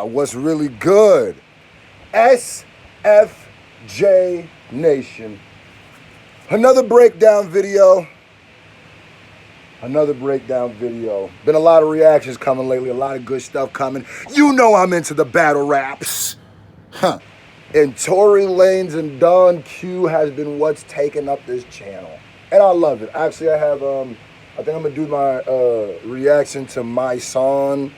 What's really good? SFJ Nation. Another breakdown video. Been a lot of reactions coming lately, a lot of good stuff coming. You know I'm into the battle raps. And Tory Lanez and Don Q has been what's taken up this channel. And I love it. Actually, I think I'm gonna do my reaction to My Song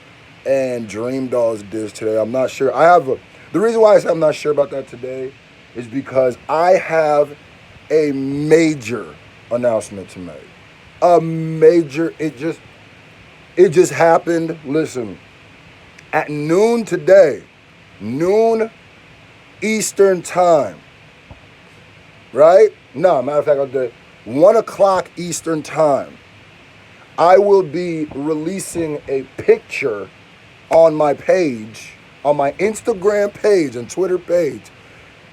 and Dream Doll's diss today. I'm not sure. The reason why I say I'm not sure about that today is because I have a major announcement to make. It just happened. Listen, at noon today, noon Eastern time, right? No, matter of fact, I'll do it. 1 o'clock Eastern time. I will be releasing a picture on my page, on my Instagram page and Twitter page.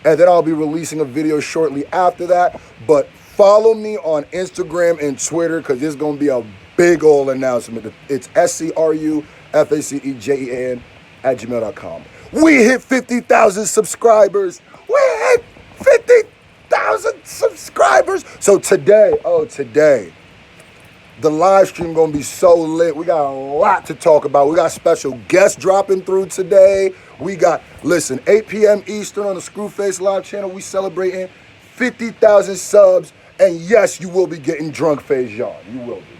And then I'll be releasing a video shortly after that. But follow me on Instagram and Twitter because there's going to be a big old announcement. It's SCRUFACEJAN@gmail.com. We hit 50,000 subscribers. We hit 50,000 subscribers. So today, the live stream gonna be so lit. We got a lot to talk about. We got special guests dropping through today. We got, 8 p.m. Eastern on the Screwface Live channel. We celebrating 50,000 subs. And yes, you will be getting Drunk Face Jean. You will be.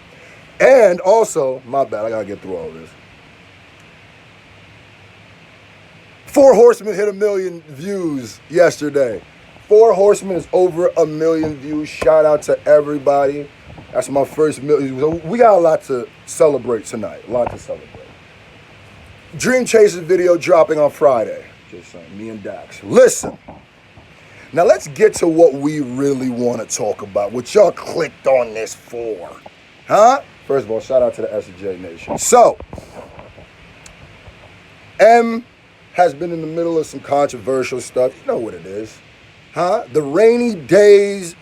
And also, my bad, I gotta get through all this. 4 Horsemen hit 1 million views yesterday. 4 Horsemen is over 1 million views. Shout out to everybody. That's my first million. We got a lot to celebrate tonight. Dream Chaser video dropping on Friday. Just saying, me and Dax. Listen. Now let's get to what we really want to talk about. What y'all clicked on this for. Huh? First of all, shout out to the SJ Nation. So, M has been in the middle of some controversial stuff. You know what it is. Huh? The Rainy Days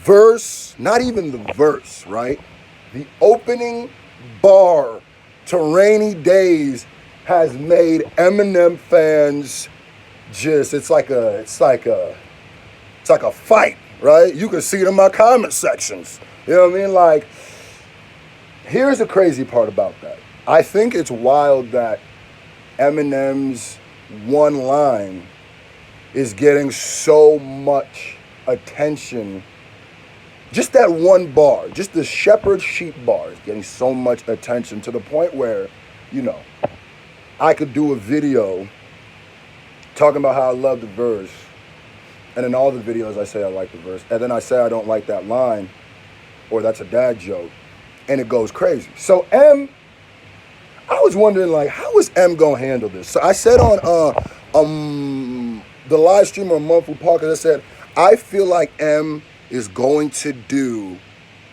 verse, not even the verse, right? The opening bar to Rainy Days has made Eminem fans it's like a fight, right? You can see it in my comment sections. You know what I mean? Like, here's the crazy part about that. I think it's wild that Eminem's one line is getting so much attention. Just that one bar, just the shepherd sheep bar is getting so much attention to the point where, I could do a video talking about how I love the verse, and in all the videos I say I like the verse, and then I say I don't like that line, or that's a dad joke, and it goes crazy. So I was wondering, how is M gonna handle this? So I said on the live stream on Monthly Podcast, I said, I feel like M is going to do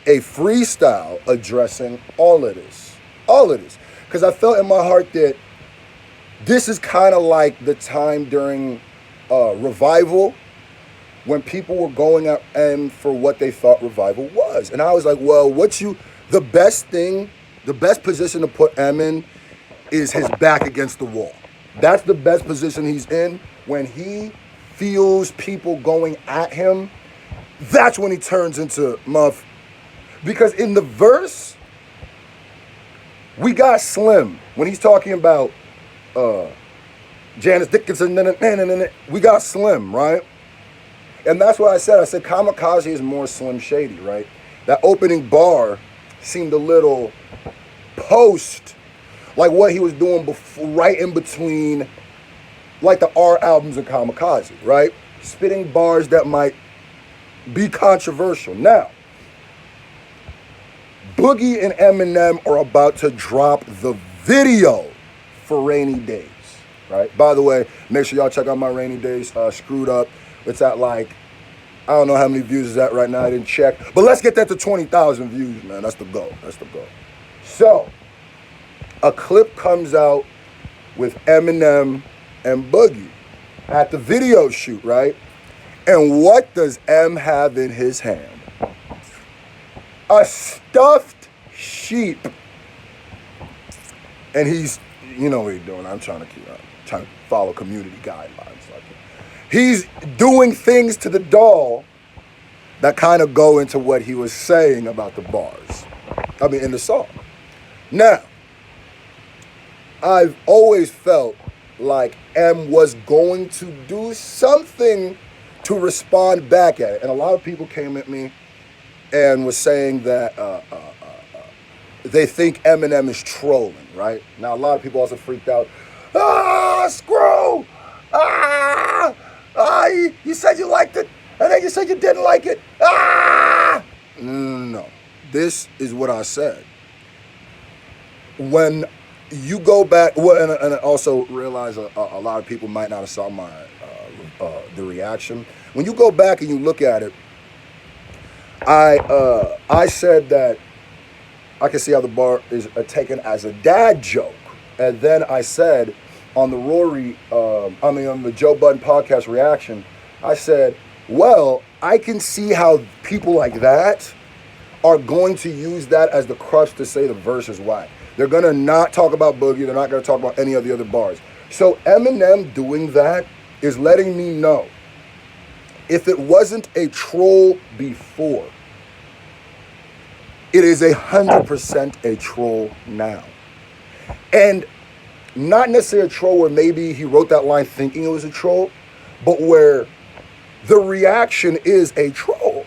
a freestyle addressing all of this. Because I felt in my heart that this is kind of like the time during Revival when people were going at M for what they thought Revival was. And I was like, well, the best position to put M in is his back against the wall. That's the best position he's in. When he feels people going at him, that's when he turns into Muff. Because in the verse, we got Slim. When he's talking about Janice Dickinson, we got Slim, right? And that's what I said. I said Kamikaze is more Slim Shady, right? That opening bar seemed a little post, like what he was doing before, right in between, like the R albums of Kamikaze, right? Spitting bars that might be controversial. Now, Boogie and Eminem are about to drop the video for Rainy Days, right? By the way, make sure y'all check out my Rainy Days Screwed Up. It's at I don't know how many views is that right now. I didn't check. But let's get that to 20,000 views, man. That's the goal. So, a clip comes out with Eminem and Boogie at the video shoot, right? And what does M have in his hand? A stuffed sheep. And he's, you know what he's doing. I'm trying to follow community guidelines. Like he's doing things to the doll that kind of go into what he was saying about the bars. I mean, in the song. Now, I've always felt like M was going to do something to respond back at it. And a lot of people came at me and was saying that they think Eminem is trolling, right? Now, a lot of people also freaked out. Screw! You said you liked it, and then you said you didn't like it. No. This is what I said. When you go back, and I also realize a lot of people might not have saw my the reaction. When you go back and you look at it, I said that I can see how the bar is taken as a dad joke, and then I said on the on the Joe Budden podcast reaction, I said, well, I can see how people like that are going to use that as the crutch to say the verse is whack. They're going to not talk about Boogie. They're not going to talk about any of the other bars. So Eminem doing that is letting me know if it wasn't a troll before, it is 100% a troll now. And not necessarily a troll where maybe he wrote that line thinking it was a troll, but where the reaction is a troll.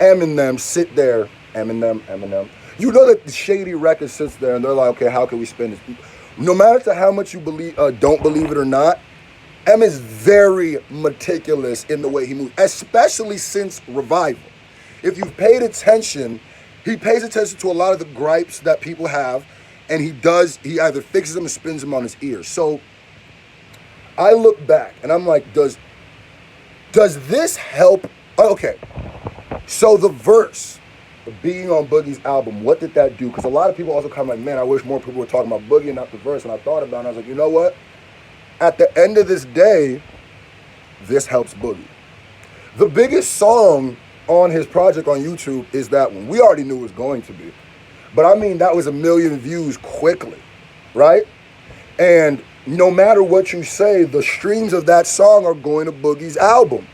Eminem sit there, Eminem. You know that the Shady Record sits there and they're like, okay, how can we spin this? No matter how much you don't believe it or not, M is very meticulous in the way he moves, especially since Revival. If you've paid attention, he pays attention to a lot of the gripes that people have, and he either fixes them or spins them on his ears. So I look back and I'm like, does this help? Okay, so the verse being on Boogie's album, what did that do? Because a lot of people also come like, man, I wish more people were talking about Boogie and not the verse. And I thought about it, and I was like, you know what? At the end of this day, this helps Boogie. The biggest song on his project on YouTube is that one. We already knew it was going to be. But I mean, that was 1 million views quickly, right? And no matter what you say, the streams of that song are going to Boogie's album.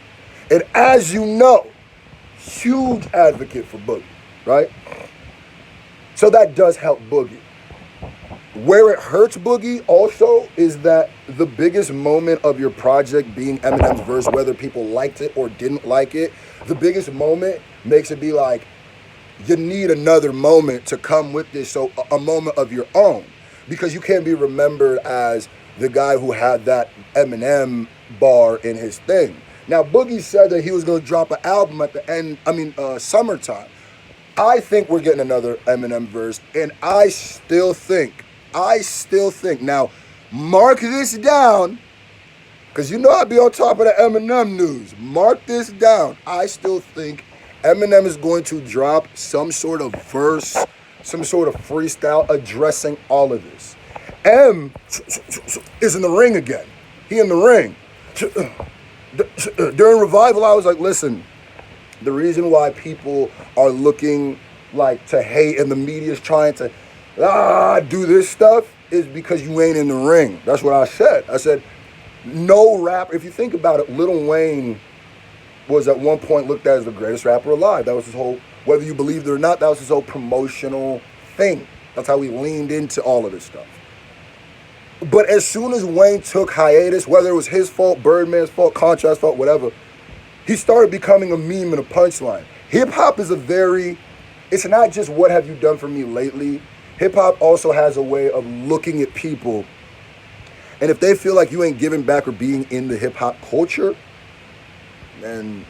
And as you know, huge advocate for Boogie, right? So that does help Boogie. Where it hurts Boogie also is that the biggest moment of your project being Eminem's verse, whether people liked it or didn't like it, the biggest moment makes it be like, you need another moment to come with this, so a moment of your own. Because you can't be remembered as the guy who had that Eminem bar in his thing. Now, Boogie said that he was going to drop an album at the end, summertime. I think we're getting another Eminem verse, and I still think, now, mark this down, because you know I'll be on top of the Eminem news. Mark this down. I still think Eminem is going to drop some sort of verse, some sort of freestyle addressing all of this. M is in the ring again. He in the ring. During Revival, I was like, listen, the reason why people are looking like to hate and the media's trying to do this stuff is because you ain't in the ring. That's what I said. I said, no rapper, if you think about it, Lil Wayne was at one point looked at as the greatest rapper alive. That was his whole, whether you believed it or not, that was his whole promotional thing. That's how he leaned into all of this stuff. But as soon as Wayne took hiatus, whether it was his fault, Birdman's fault, Contrast's fault, whatever, he started becoming a meme and a punchline. Hip-hop is it's not just what have you done for me lately. Hip-hop also has a way of looking at people, and if they feel like you ain't giving back or being in the hip-hop culture, then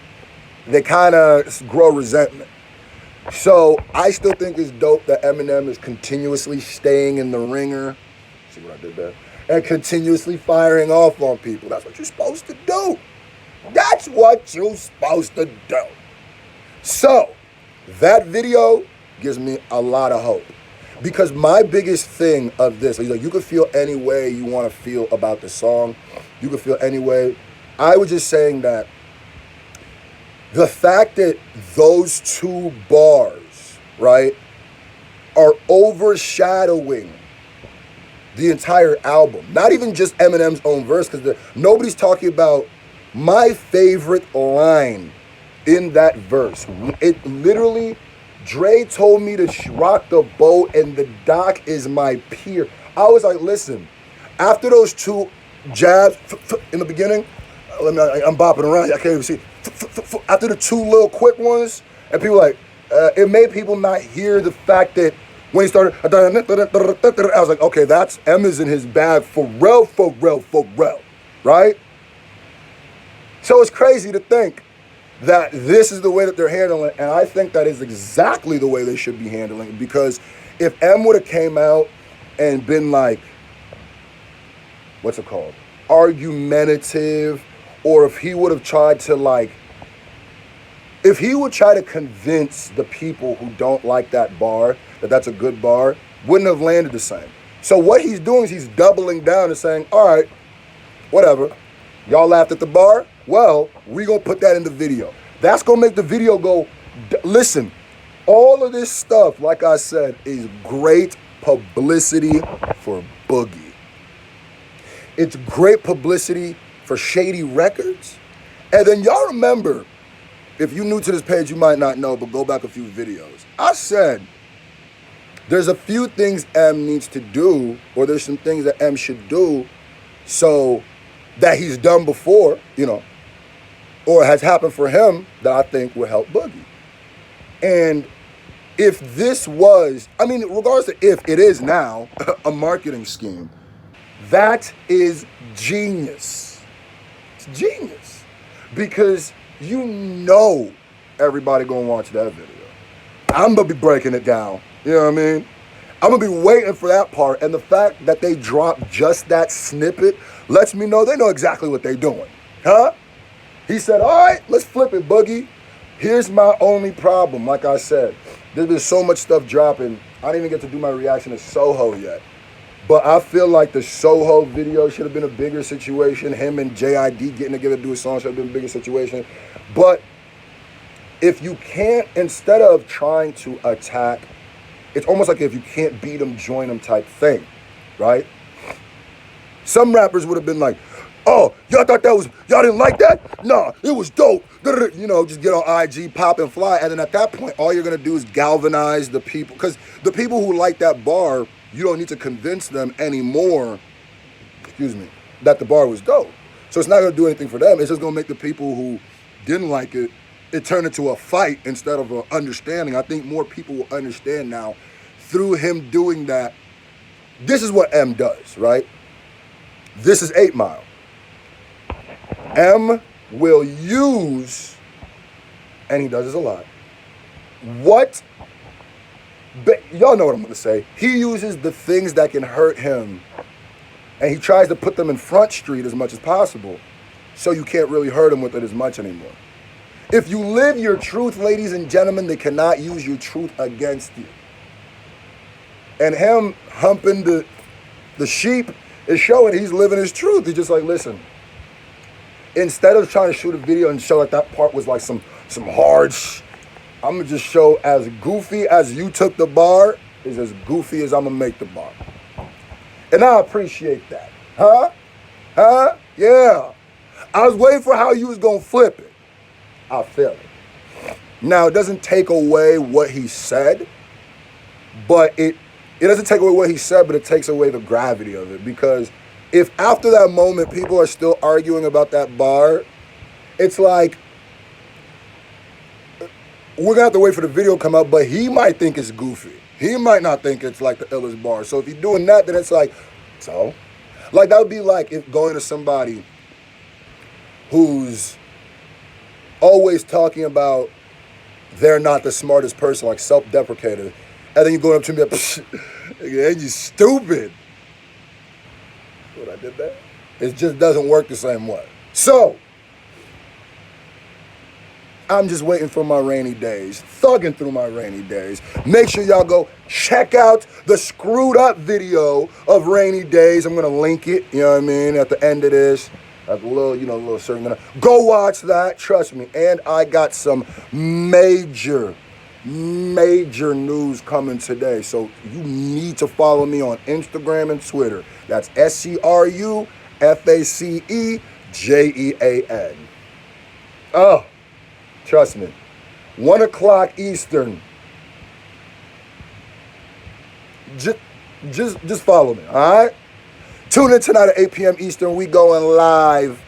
they kind of grow resentment. So I still think it's dope that Eminem is continuously staying in the ringer. See what I did there? And continuously firing off on people. That's what you're supposed to do. That's what you're supposed to do. So that video gives me a lot of hope. Because my biggest thing of this, like, you can feel any way you want to feel about the song. You can feel any way. I was just saying that the fact that those two bars, right, are overshadowing the entire album. Not even just Eminem's own verse, because nobody's talking about my favorite line in that verse. It literally, Dre told me to rock the boat and the dock is my pier. I was like, listen, after those two jabs in the beginning, I'm bopping around, I can't even see. After the two little quick ones, and people like, it made people not hear the fact that when he started, I was like, okay, that's Emma's in his bag for real, right? So it's crazy to think that this is the way that they're handling it, and I think that is exactly the way they should be handling it, because if M would have came out and been like, what's it called, argumentative, or if he would have tried to like, if he would try to convince the people who don't like that bar that that's a good bar, wouldn't have landed the same. So what he's doing is he's doubling down and saying, all right, whatever, y'all laughed at the bar? Well, we gonna put that in the video. That's gonna make the video go, listen, all of this stuff, like I said, is great publicity for Boogie. It's great publicity for Shady Records. And then y'all remember, if you're new to this page, you might not know, but go back a few videos. I said, there's a few things M needs to do, or there's some things that M should do so that he's done before, you know, or has happened for him that I think will help Boogie. And if this was, I mean, regardless of if it is now a marketing scheme, that is genius. It's genius. Because you know everybody gonna watch that video. I'm gonna be breaking it down. You know what I mean? I'm gonna be waiting for that part. And the fact that they dropped just that snippet lets me know they know exactly what they're doing. Huh? He said, all right, let's flip it, Boogie. Here's my only problem. Like I said, there's been so much stuff dropping. I didn't even get to do my reaction to Soho yet. But I feel like the Soho video should have been a bigger situation. Him and JID getting together to do a song should have been a bigger situation. But if you can't, instead of trying to attack, it's almost like if you can't beat them, join them type thing, right? Some rappers would have been like, oh, y'all thought that was, y'all didn't like that? Nah, it was dope. You know, just get on IG, pop and fly. And then at that point, all you're going to do is galvanize the people. Because the people who like that bar, you don't need to convince them anymore, that the bar was dope. So it's not going to do anything for them. It's just going to make the people who didn't like it, it turn into a fight instead of an understanding. I think more people will understand now through him doing that. This is what M does, right? This is 8 Mile. M will use, and he does this a lot, y'all know what I'm going to say. He uses the things that can hurt him, and he tries to put them in Front Street as much as possible, so you can't really hurt him with it as much anymore. If you live your truth, ladies and gentlemen, they cannot use your truth against you. And him humping the sheep is showing he's living his truth. He's just like, listen, instead of trying to shoot a video and show like that part was like some hard I'm gonna just show as goofy as you took the bar is as goofy as I'm gonna make the bar. And I appreciate that. Huh? Yeah. I was waiting for how you was gonna flip it. I feel it. Now, it doesn't take away what he said, but it doesn't take away what he said, but it takes away the gravity of it. Because if after that moment people are still arguing about that bar, it's like, we're gonna have to wait for the video to come out, but he might think it's goofy. He might not think it's like the illest bar. So if you're doing that, then it's like, so? Like that would be like if going to somebody who's always talking about they're not the smartest person, like self-deprecating, and then you're going up to me like, you stupid. What, I did that? It just doesn't work the same way. So, I'm just waiting for my rainy days, thugging through my rainy days. Make sure y'all go check out the Screwed Up video of Rainy Days. I'm gonna link it, you know what I mean, at the end of this. Like a little certain. Go watch that, trust me. And I got some major major news coming today. So you need to follow me on Instagram and Twitter. That's SCRUFACEJEAN. Oh, trust me. 1 o'clock Eastern. Just follow me, all right? Tune in tonight at 8 p.m. Eastern. We going live,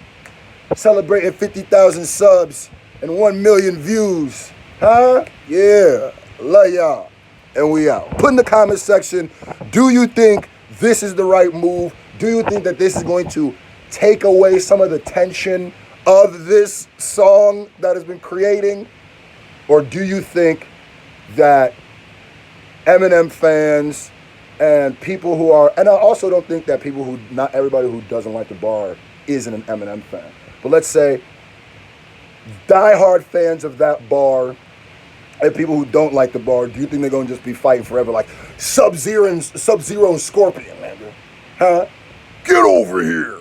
celebrating 50,000 subs and 1 million views. Huh? Yeah. Love y'all. And we out. Put in the comment section, do you think this is the right move? Do you think that this is going to take away some of the tension of this song that has been creating? Or do you think that Eminem fans and people who are, and I also don't think that people who, not everybody who doesn't like the bar isn't an Eminem fan. But let's say diehard fans of that bar and people who don't like the bar, do you think they're going to just be fighting forever like Sub-Zero and Scorpion, man? Huh? Get over here.